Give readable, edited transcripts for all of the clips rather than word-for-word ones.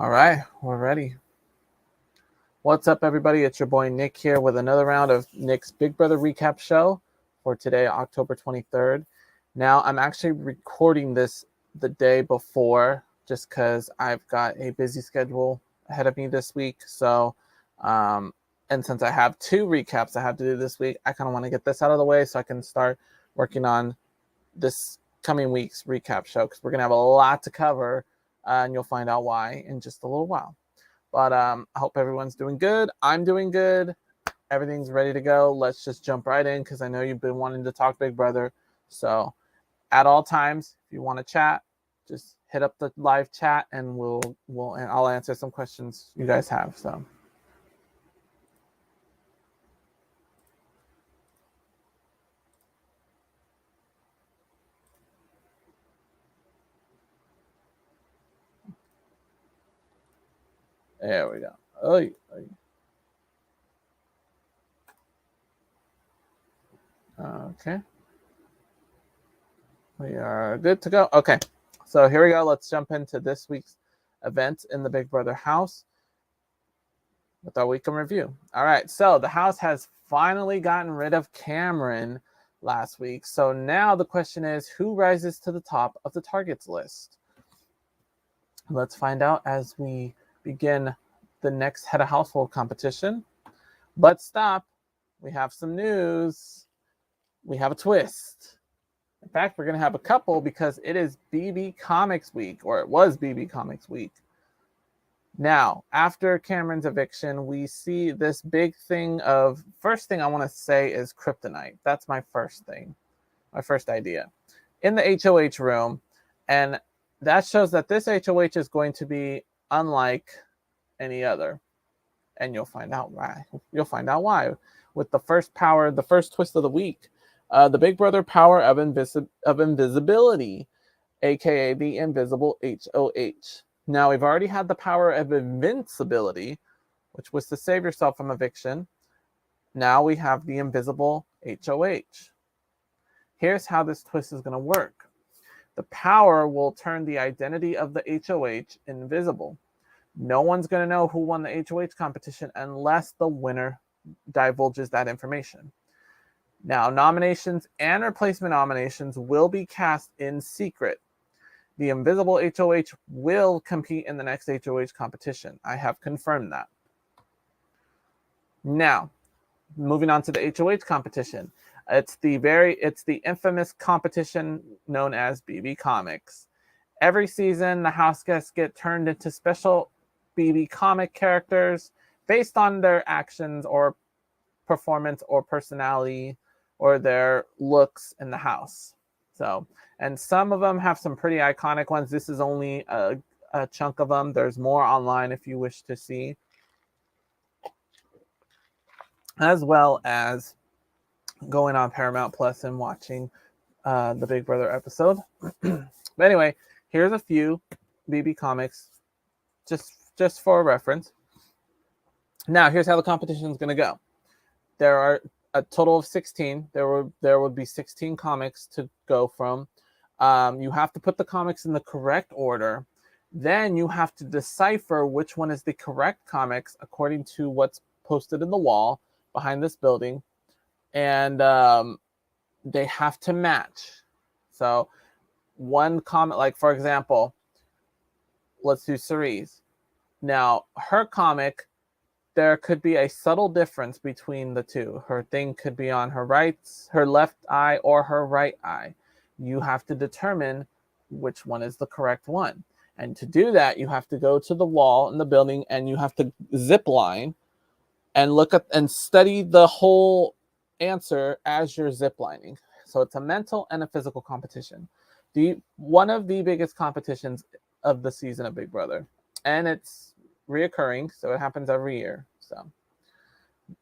All right, we're ready. What's up, everybody? It's your boy Nick here with another round of Nick's Big Brother recap show for today, October 23rd. Now, I'm actually recording this the day before just because I've got a busy schedule ahead of me this week. And since I have two recaps I have to do this week, I kind of want to get this out of the way so I can start working on this coming week's recap show because we're going to have a lot to cover, and you'll find out why in just a little while. But I hope everyone's doing good. I'm doing good. Everything's ready to go. Let's just jump right in because I know you've been wanting to talk Big Brother. So at all times, if you want to chat, just hit up the live chat and I'll answer some questions you guys have. So there we go. Oy. Okay. We are good to go. Okay. So here we go. Let's jump into this week's event in the Big Brother house with our week in review. All right. So the house has finally gotten rid of Cameron last week. So now the question is, who rises to the top of the targets list? Let's find out as we begin the next head of household competition. But stop. We have some news. We have a twist. In fact, we're going to have a couple because it is BB Comics Week, or it was BB Comics Week. Now, after Cameron's eviction, we see this big thing of, first thing I want to say is kryptonite. That's my first thing, my first idea. In the HOH room, and that shows that this HOH is going to be unlike any other. And you'll find out why. With the first power, the first twist of the week. The Big Brother power of invisibility, aka the invisible HOH. Now, we've already had the power of invincibility, which was to save yourself from eviction. Now we have the invisible HOH. Here's how this twist is going to work. The power will turn the identity of the HOH invisible. No one's going to know who won the HOH competition unless the winner divulges that information. Now, nominations and replacement nominations will be cast in secret. The invisible HOH will compete in the next HOH competition. I have confirmed that. Now, moving on to the HOH competition. It's the infamous competition known as BB Comics. Every season, the house guests get turned into special BB comic characters based on their actions or performance or personality or their looks in the house. So, and some of them have some pretty iconic ones. This is only a chunk of them. There's more online if you wish to see, as well as going on Paramount Plus and watching the Big Brother episode. But anyway, here's a few BB comics just for reference. Now, here's how the competition is going to go. There are a total of 16. There would be 16 comics to go from. You have to put the comics in the correct order. Then you have to decipher which one is the correct comics according to what's posted in the wall behind this building. And they have to match. So one comic, like for example, let's do Cerise. Now, her comic, there could be a subtle difference between the two. Her thing could be on her left eye or her right eye. You have to determine which one is the correct one. And to do that, you have to go to the wall in the building and you have to zip line and look at and study the whole answer as you're ziplining. So it's a mental and a physical competition. One of the biggest competitions of the season of Big Brother. And it's reoccurring, so it happens every year. So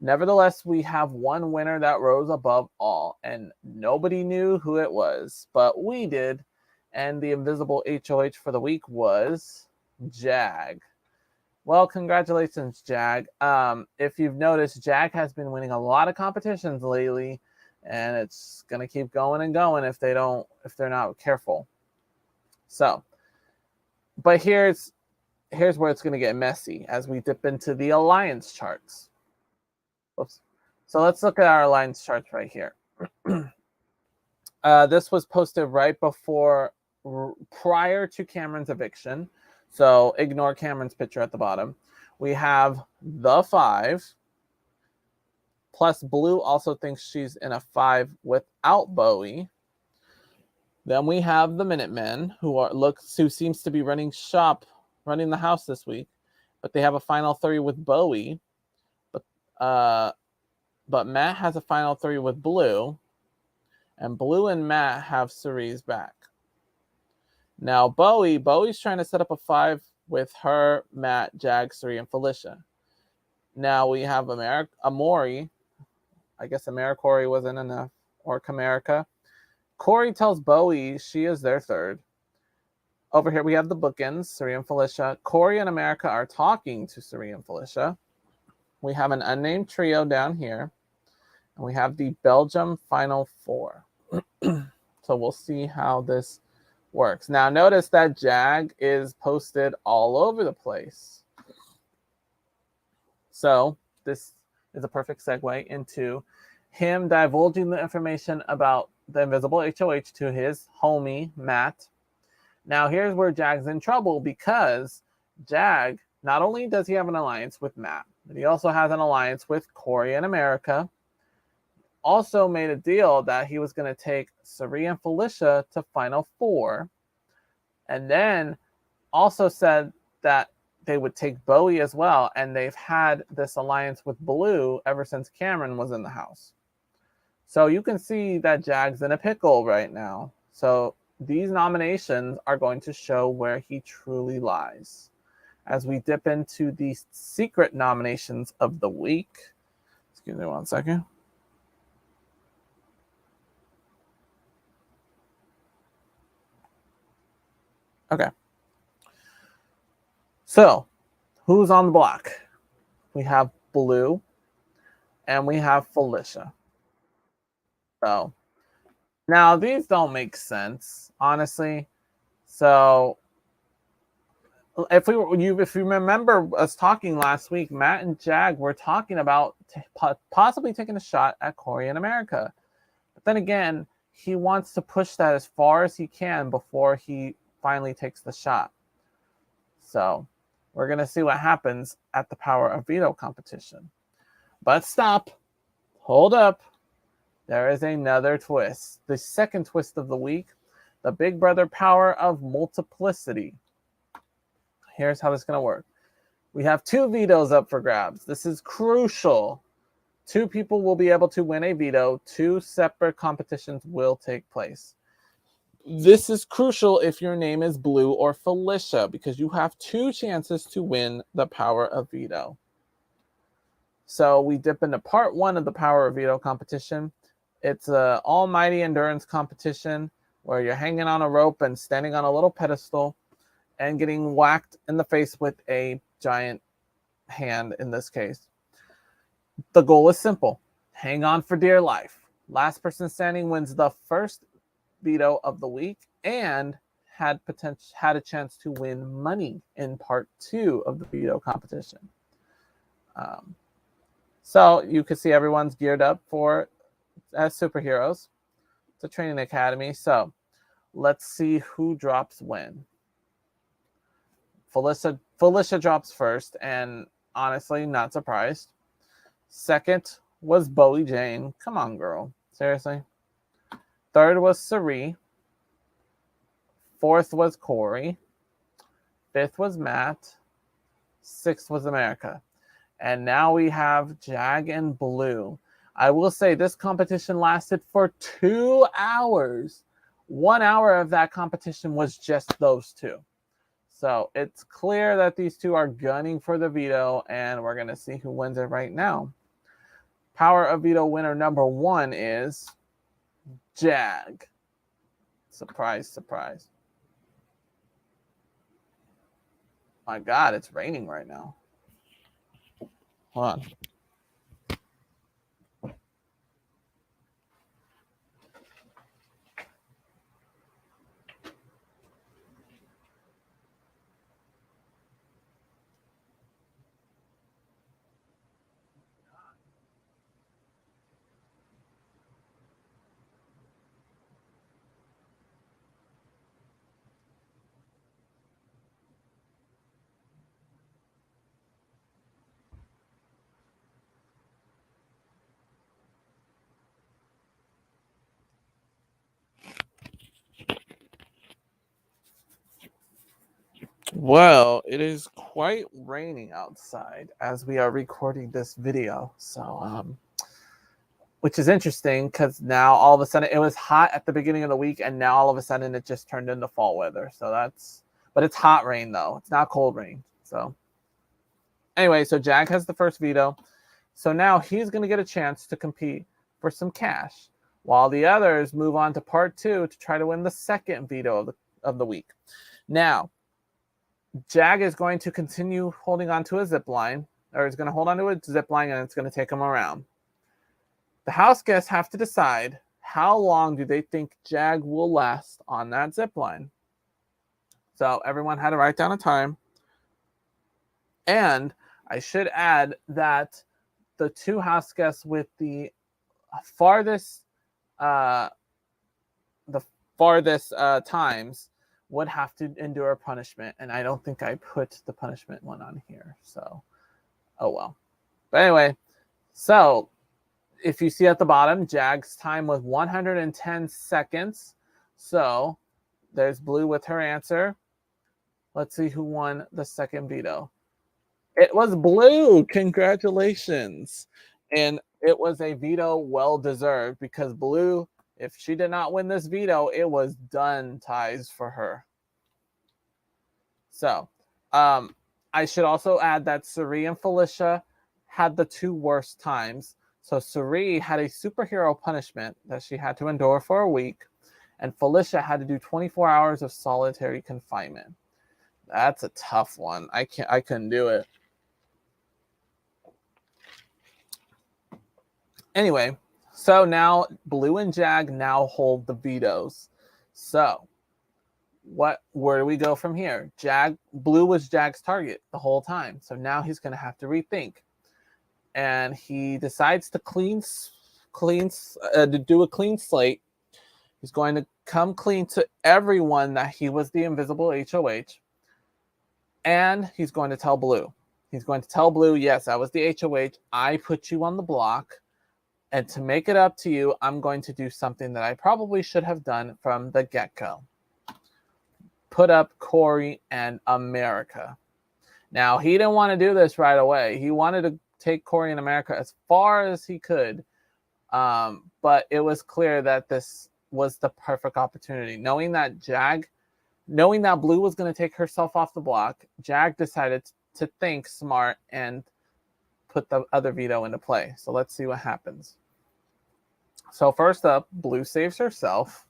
nevertheless, we have one winner that rose above all, and nobody knew who it was, but we did. And the invisible HOH for the week was Jag. Well, congratulations, Jag. If you've noticed, Jag has been winning a lot of competitions lately, and it's gonna keep going and going if they're not careful. So, but here's here's where it's going to get messy as we dip into the alliance charts. Oops. So let's look at our alliance charts right here. This was posted right before, prior to Cameron's eviction. So ignore Cameron's picture at the bottom. We have the 5. Plus Blue also thinks she's in a 5 without Bowie. Then we have the Minutemen, who seems to be running the house this week, but they have a final 3 with Bowie. But Matt has a final 3 with Blue, and Blue and Matt have Cerise back. Now Bowie's trying to set up a 5 with her, Matt, Jag, Cerise, and Felicia. Now we have Amori. I guess AmeriCorey wasn't enough, or Camerica. Corey tells Bowie she is their 3rd. Over here we have the bookends, Cerise and Felicia. Corey and America are talking to Cerise and Felicia. We have an unnamed trio down here. And we have the Belgium final 4. So we'll see how this works. Now notice that Jag is posted all over the place. So this is a perfect segue into him divulging the information about the invisible HOH to his homie, Matt. Now here's where Jag's in trouble, because Jag, not only does he have an alliance with Matt, but he also has an alliance with Corey and America. Also made a deal that he was going to take Cerise and Felicia to Final 4. And then also said that they would take Bowie as well. And they've had this alliance with Blue ever since Cameron was in the house. So you can see that Jag's in a pickle right now. So these nominations are going to show where he truly lies. As we dip into the secret nominations of the week. Excuse me 1 second. Okay. So, who's on the block? We have Blue and we have Felicia. So, now these don't make sense, honestly. So, if you remember us talking last week, Matt and Jag were talking about possibly taking a shot at Corey in America. But then again, he wants to push that as far as he can before he finally takes the shot. So we're going to see what happens at the Power of Veto competition. But stop. Hold up. There is another twist. The second twist of the week, the Big Brother Power of Multiplicity. Here's how this is going to work. We have 2 vetoes up for grabs. This is crucial. 2 people will be able to win a veto. 2 separate competitions will take place. This is crucial if your name is Blue or Felicia, because you have 2 chances to win the Power of Veto. So we dip into part 1 of the Power of Veto competition. It's an almighty endurance competition where you're hanging on a rope and standing on a little pedestal and getting whacked in the face with a giant hand in this case. The goal is simple. Hang on for dear life. Last person standing wins the first veto of the week and had a chance to win money in part 2 of the veto competition. So you can see everyone's geared up as superheroes. It's a training academy. So let's see who drops when. Felicia drops first, and honestly, not surprised. Second was Bowie Jane. Come on, girl. Seriously. Third was Cerise. 4th was Corey. 5th was Matt. 6th was America. And now we have Jag and Blue. I will say this competition lasted for 2 hours. 1 hour of that competition was just those 2. So it's clear that these 2 are gunning for the veto, and we're going to see who wins it right now. Power of Veto winner number 1 is Jag. Surprise, surprise. My God, it's raining right now. Hold on. Well, it is quite raining outside as we are recording this video. So, which is interesting because now all of a sudden it was hot at the beginning of the week and now all of a sudden it just turned into fall weather. So but it's hot rain though. It's not cold rain. So anyway, so Jag has the first veto. So now he's going to get a chance to compete for some cash while the others move on to part 2 to try to win the second veto of the week. Now, Jag is going to continue holding on to a zip line, or is going to hold on to a zip line and it's going to take him around. The house guests have to decide how long do they think Jag will last on that zip line. So everyone had to write down a time. And I should add that the 2 house guests with the farthest times would have to endure punishment. And I don't think I put the punishment one on here. So, oh well. But anyway, so if you see at the bottom, Jag's time was 110 seconds. So there's Blue with her answer. Let's see who won the second veto. It was Blue. Congratulations. And it was a veto well-deserved because Blue, if she did not win this veto, it was done ties for her. So I should also add that Suri and Felicia had the 2 worst times. So Suri had a superhero punishment that she had to endure for a week, and Felicia had to do 24 hours of solitary confinement. That's a tough one. I couldn't do it. Anyway, so now Blue and Jag now hold the vetoes. So where do we go from here? Blue was Jag's target the whole time. So now he's going to have to rethink. And he decides to do a clean slate. He's going to come clean to everyone that he was the invisible HOH. And he's going to tell Blue. He's going to tell Blue, yes, I was the HOH. I put you on the block. And to make it up to you, I'm going to do something that I probably should have done from the get-go. Put up Corey and America. Now, he didn't want to do this right away. He wanted to take Corey and America as far as he could. But it was clear that this was the perfect opportunity. Knowing that Blue was going to take herself off the block, Jag decided to think smart and put the other veto into play. So let's see what happens. So first up, Blue saves herself.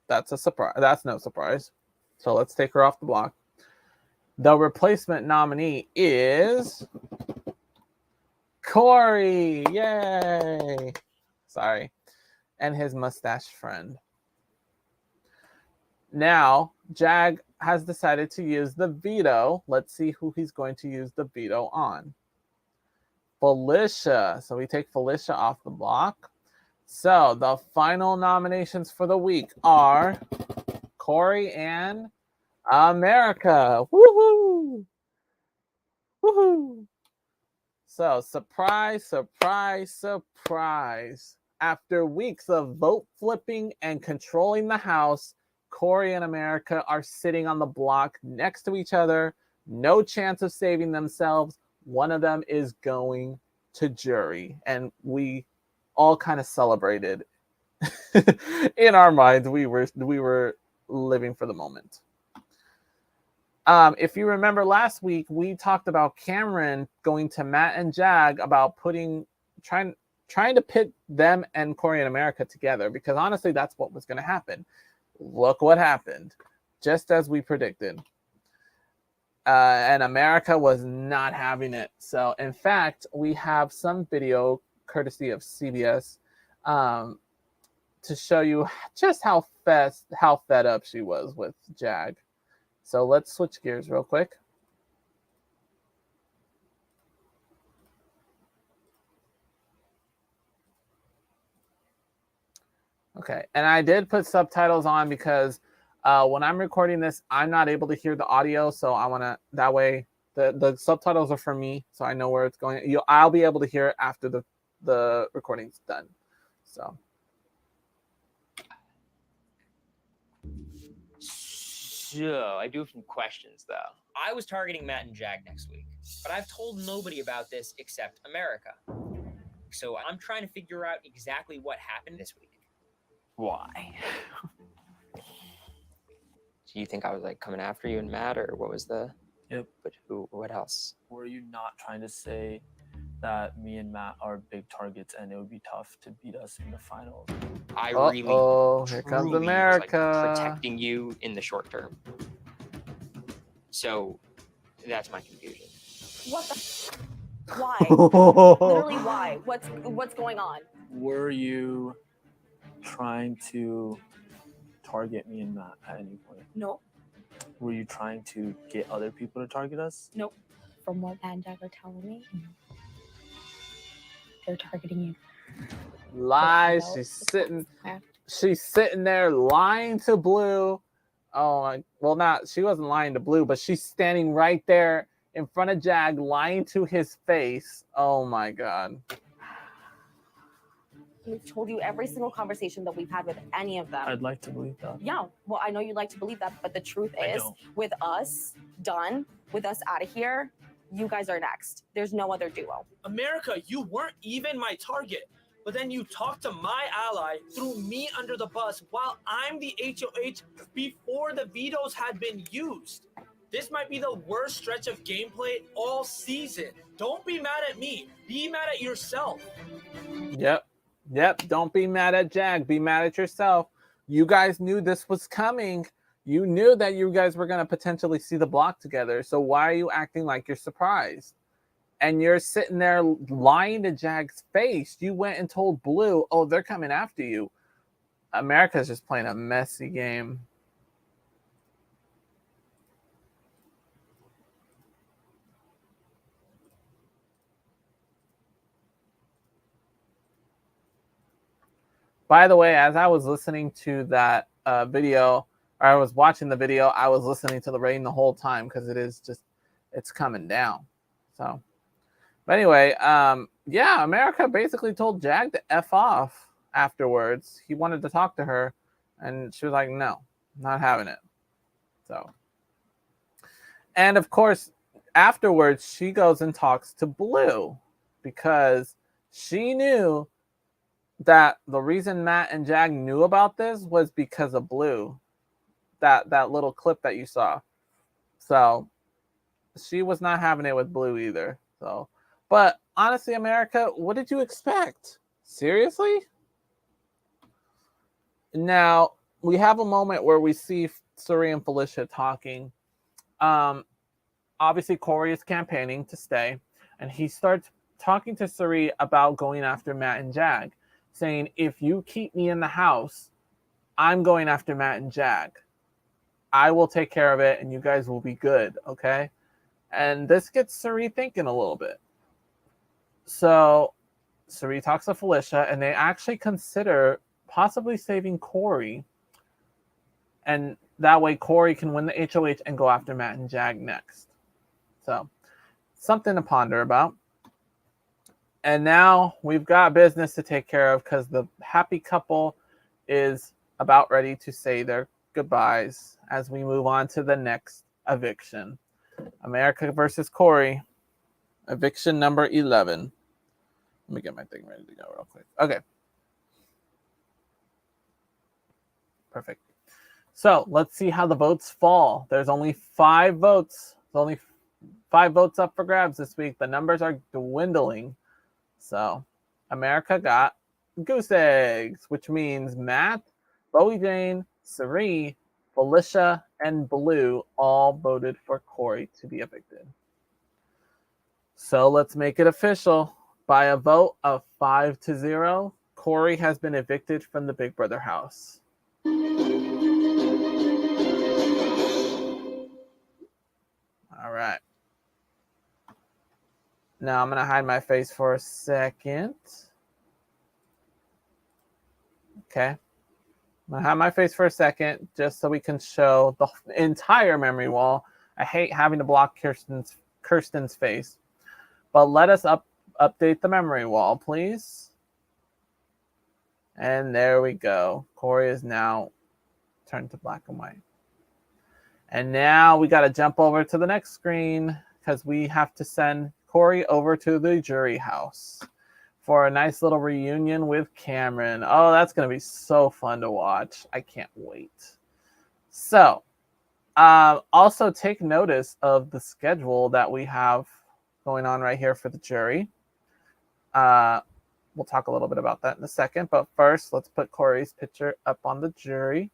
That's a surprise. That's no surprise. So let's take her off the block. The replacement nominee is Corey. Yay. Sorry. And his mustache friend. Now, Jag has decided to use the veto. Let's see who he's going to use the veto on. Felicia. So we take Felicia off the block. So the final nominations for the week are Corey and America. Woohoo! Woohoo! So surprise, surprise, surprise. After weeks of vote flipping and controlling the house, Corey and America are sitting on the block next to each other. No chance of saving themselves. One of them is going to jury. And we all kind of celebrated. In our minds, we were living for the moment. If you remember last week, we talked about Cameron going to Matt and Jag about trying to pit them and Corey and America together, because honestly, that's what was going to happen. Look what happened, just as we predicted. And America was not having it. So, in fact, we have some video courtesy of CBS to show you just how fed up she was with Jag. So let's switch gears real quick. Okay, and I did put subtitles on because when I'm recording this, I'm not able to hear the audio, so I want to, that way the subtitles are for me, so I know where it's going. I'll be able to hear it after the recording's done. So So, I do have some questions, though. I was targeting Matt and Jag next week, but I've told nobody about this except America. So, I'm trying to figure out exactly what happened this week. Why? Do you think I was, like, coming after you and Matt, or what was the... Yep. But who, what else? Were you not trying to say that me and Matt are big targets and it would be tough to beat us in the finals? I really, here comes truly America. was, like, protecting you in the short term. So, that's my confusion. What the? Why? Literally, why? What's going on? Were you trying to target me and Matt at any point? No. Were you trying to get other people to target us? Nope. From what Matt and Jag are telling me, they're targeting you. Lies. She's sitting there lying to Blue. Oh my, well, she wasn't lying to Blue, but she's standing right there in front of Jag, lying to his face. Oh my God. We've told you every single conversation that we've had with any of them. I'd like to believe that. Yeah, well, I know you'd like to believe that, but the truth is, with us done, with us out of here, you guys are next. There's no other duo. America, you weren't even my target, but then you talked to my ally, threw me under the bus while I'm the HOH before the vetoes had been used. This might be the worst stretch of gameplay all season. Don't be mad at me. Be mad at yourself. Yep. Don't be mad at Jag. Be mad at yourself. You guys knew this was coming. You knew that you guys were going to potentially see the block together. So why are you acting like you're surprised? And you're sitting there lying to Jag's face. You went and told Blue, oh, they're coming after you. America's just playing a messy game. By the way, as I was listening to that video, or I was watching the video, I was listening to the rain the whole time because it's coming down. So, but anyway, yeah, America basically told Jag to F off afterwards. He wanted to talk to her, and she was like, no, not having it. So, and of course, afterwards, she goes and talks to Blue because she knew that the reason Matt and Jag knew about this was because of Blue. That little clip that you saw. So she was not having it with Blue either. So, but honestly, America, what did you expect? Seriously? Now we have a moment where we see Suri and Felicia talking. Obviously, Corey is campaigning to stay, and he starts talking to Suri about going after Matt and Jag, saying, if you keep me in the house, I'm going after Matt and Jag. I will take care of it, and you guys will be good, okay? And this gets Suri thinking a little bit. So Suri talks to Felicia, and they actually consider possibly saving Corey. And that way Corey can win the HOH and go after Matt and Jag next. So something to ponder about. And now we've got business to take care of because the happy couple is about ready to say their goodbyes as we move on to the next eviction. America versus Corey. Eviction number 11. Let me get my thing ready to go real quick. Okay. Perfect. So let's see how the votes fall. There's only 5 votes. There's only 5 votes up for grabs this week. The numbers are dwindling. So America got goose eggs, which means Matt, Bowie Jane, Suri, Felicia, and Blue all voted for Corey to be evicted. So let's make it official. By a vote of 5-0, Corey has been evicted from the Big Brother house. All right. Now I'm going to hide my face for a second. Okay. I'm going to hide my face for a second just so we can show the entire memory wall. I hate having to block Kirsten's face. But let us update the memory wall, please. And there we go. Corey is now turned to black and white. And now we got to jump over to the next screen because we have to send Corey over to the jury house for a nice little reunion with Cameron. Oh, that's going to be so fun to watch. I can't wait. So, also take notice of the schedule that we have going on right here for the jury. We'll talk a little bit about that in a second. But first, let's put Corey's picture up on the jury.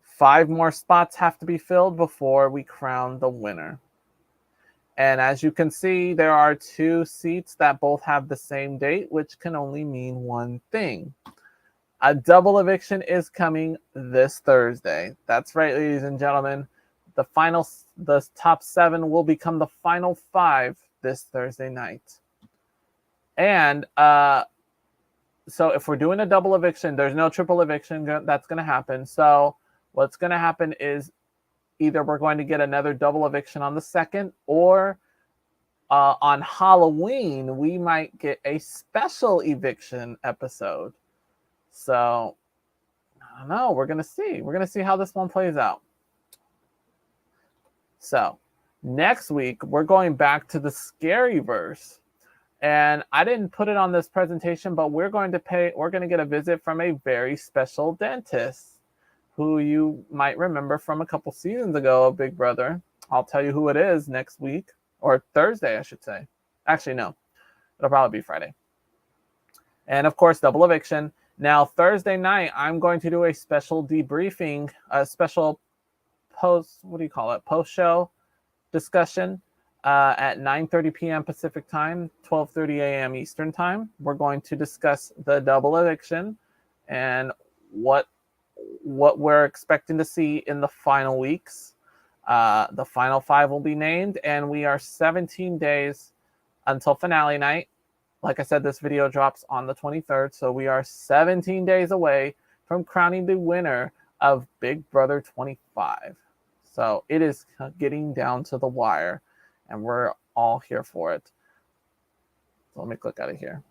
5 more spots have to be filled before we crown the winner. And as you can see, there are 2 seats that both have the same date, which can only mean one thing. A double eviction is coming this Thursday. That's right, ladies and gentlemen. The top 7 will become the final 5 this Thursday night. And so if we're doing a double eviction, there's no triple eviction that's going to happen. So what's going to happen is either we're going to get another double eviction on the 2nd, or on Halloween, we might get a special eviction episode. So, I don't know. We're going to see. We're going to see how this one plays out. So, next week, we're going back to the Scaryverse. And I didn't put it on this presentation, but we're going to get a visit from a very special dentist who you might remember from a couple seasons ago of Big Brother. I'll tell you who it is next week, or Thursday, I should say. Actually, no. It'll probably be Friday. And, of course, double eviction. Now, Thursday night, I'm going to do a special debriefing, a special post-show discussion at 9:30 p.m. Pacific time, 12:30 a.m. Eastern time. We're going to discuss the double eviction and what we're expecting to see in the final weeks. The final 5 will be named, and we are 17 days until finale night. Like I said, this video drops on the 23rd, so we are 17 days away from crowning the winner of Big Brother 25. So it is getting down to the wire, and we're all here for it. So let me click out of here.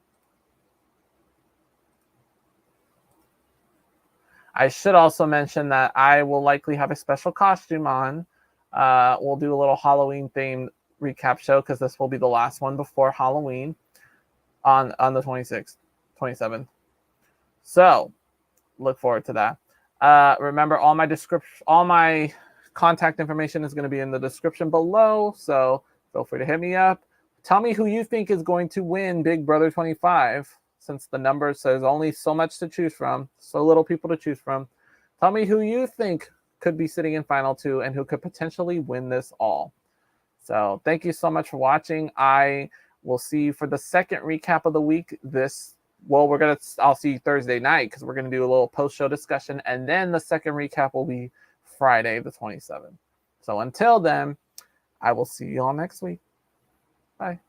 I should also mention that I will likely have a special costume on. We'll do a little Halloween-themed recap show because this will be the last one before Halloween on the 26th, 27th. So look forward to that. Remember, all my contact information is going to be in the description below, so feel free to hit me up. Tell me who you think is going to win Big Brother 25, since the number says only so much to choose from, so little people to choose from. Tell me who you think could be sitting in Final 2 and who could potentially win this all. So thank you so much for watching. I will see you for the second recap of the week. I'll see you Thursday night because we're going to do a little post-show discussion, and then the second recap will be Friday the 27th. So until then, I will see you all next week. Bye.